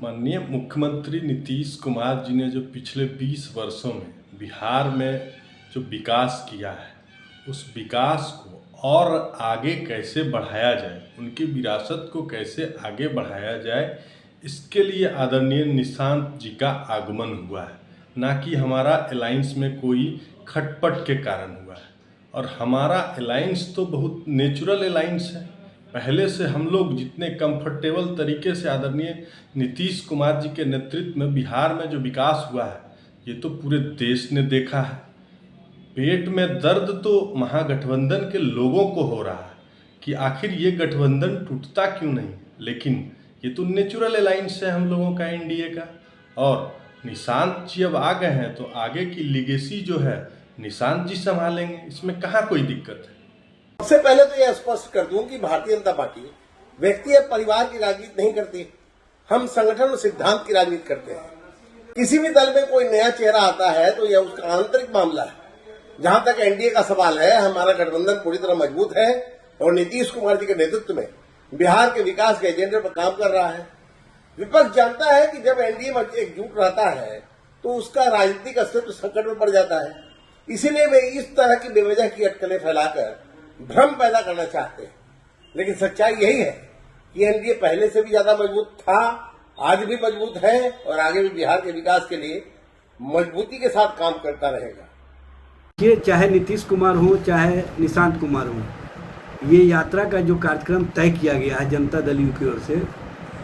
माननीय मुख्यमंत्री नीतीश कुमार जी ने जो पिछले 20 वर्षों में बिहार में जो विकास किया है, उस विकास को और आगे कैसे बढ़ाया जाए, उनकी विरासत को कैसे आगे बढ़ाया जाए, इसके लिए आदरणीय निशांत जी का आगमन हुआ है। ना कि हमारा अलायंस में कोई खटपट के कारण हुआ है। और हमारा अलायंस तो बहुत नेचुरल अलायंस है। पहले से हम लोग जितने कंफर्टेबल तरीके से आदरणीय नीतीश कुमार जी के नेतृत्व में बिहार में जो विकास हुआ है, ये तो पूरे देश ने देखा है। पेट में दर्द तो महागठबंधन के लोगों को हो रहा है कि आखिर ये गठबंधन टूटता क्यों नहीं। लेकिन ये तो नेचुरल अलायंस है हम लोगों का, एनडीए का। और निशांत जी अब आ गए हैं तो आगे की लीगेसी जो है निशांत जी संभालेंगे, इसमें कहाँ कोई दिक्कत है। सबसे पहले तो यह स्पष्ट कर दूं कि भारतीय जनता पार्टी व्यक्ति या परिवार की राजनीति नहीं करती। हम संगठन और सिद्धांत की राजनीति करते हैं। किसी भी दल में कोई नया चेहरा आता है तो यह उसका आंतरिक मामला है। जहां तक एनडीए का सवाल है, हमारा गठबंधन पूरी तरह मजबूत है और नीतीश कुमार जी के नेतृत्व में बिहार के विकास के एजेंडे पर काम कर रहा है। विपक्ष जानता है कि जब एनडीए में एकजुट रहता है तो उसका राजनीतिक अस्तित्व संकट में पड़ जाता है। इसीलिए वे इस तरह की बेवजह की अटकलें फैलाकर भ्रम पैदा करना चाहते हैं। लेकिन सच्चाई यही है कि एनडीए पहले से भी ज्यादा मजबूत था, आज भी मजबूत है और आगे भी बिहार के विकास के लिए मजबूती के साथ काम करता रहेगा। ये चाहे नीतीश कुमार हो चाहे निशांत कुमार हो, ये यात्रा का जो कार्यक्रम तय किया गया है जनता दल यू की ओर से,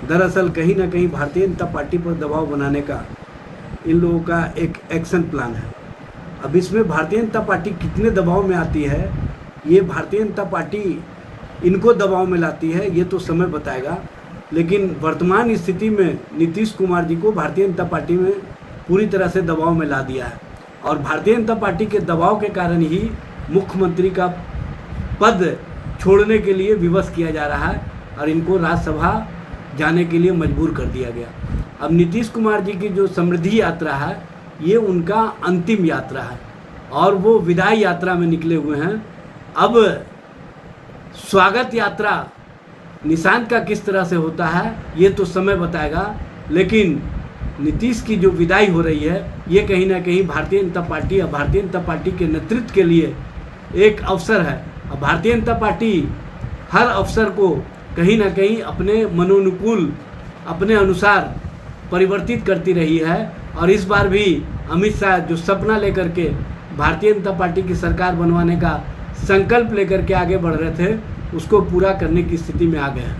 दरअसल कहीं ना कहीं भारतीय जनता पार्टी पर दबाव बनाने का इन लोगों का एक एक्शन प्लान है। अब इसमें भारतीय जनता पार्टी कितने दबाव में आती है, ये भारतीय जनता पार्टी इनको दबाव में लाती है, ये तो समय बताएगा। लेकिन वर्तमान स्थिति में नीतीश कुमार जी को भारतीय जनता पार्टी में पूरी तरह से दबाव में ला दिया है और भारतीय जनता पार्टी के दबाव के कारण ही मुख्यमंत्री का पद छोड़ने के लिए विवश किया जा रहा है और इनको राज्यसभा जाने के लिए मजबूर कर दिया गया। अब नीतीश कुमार जी की जो समृद्धि यात्रा है, ये उनका अंतिम यात्रा है और वो विदाई यात्रा में निकले हुए हैं। अब स्वागत यात्रा निशांत का किस तरह से होता है, ये तो समय बताएगा। लेकिन नीतीश की जो विदाई हो रही है, ये कहीं ना कहीं भारतीय जनता पार्टी और भारतीय जनता पार्टी के नेतृत्व के लिए एक अवसर है। अब भारतीय जनता पार्टी हर अवसर को कहीं ना कहीं अपने मनोनुकूल, अपने अनुसार परिवर्तित करती रही है और इस बार भी अमित शाह जो सपना लेकर के भारतीय जनता पार्टी की सरकार बनवाने का संकल्प लेकर के आगे बढ़ रहे थे, उसको पूरा करने की स्थिति में आ गए हैं।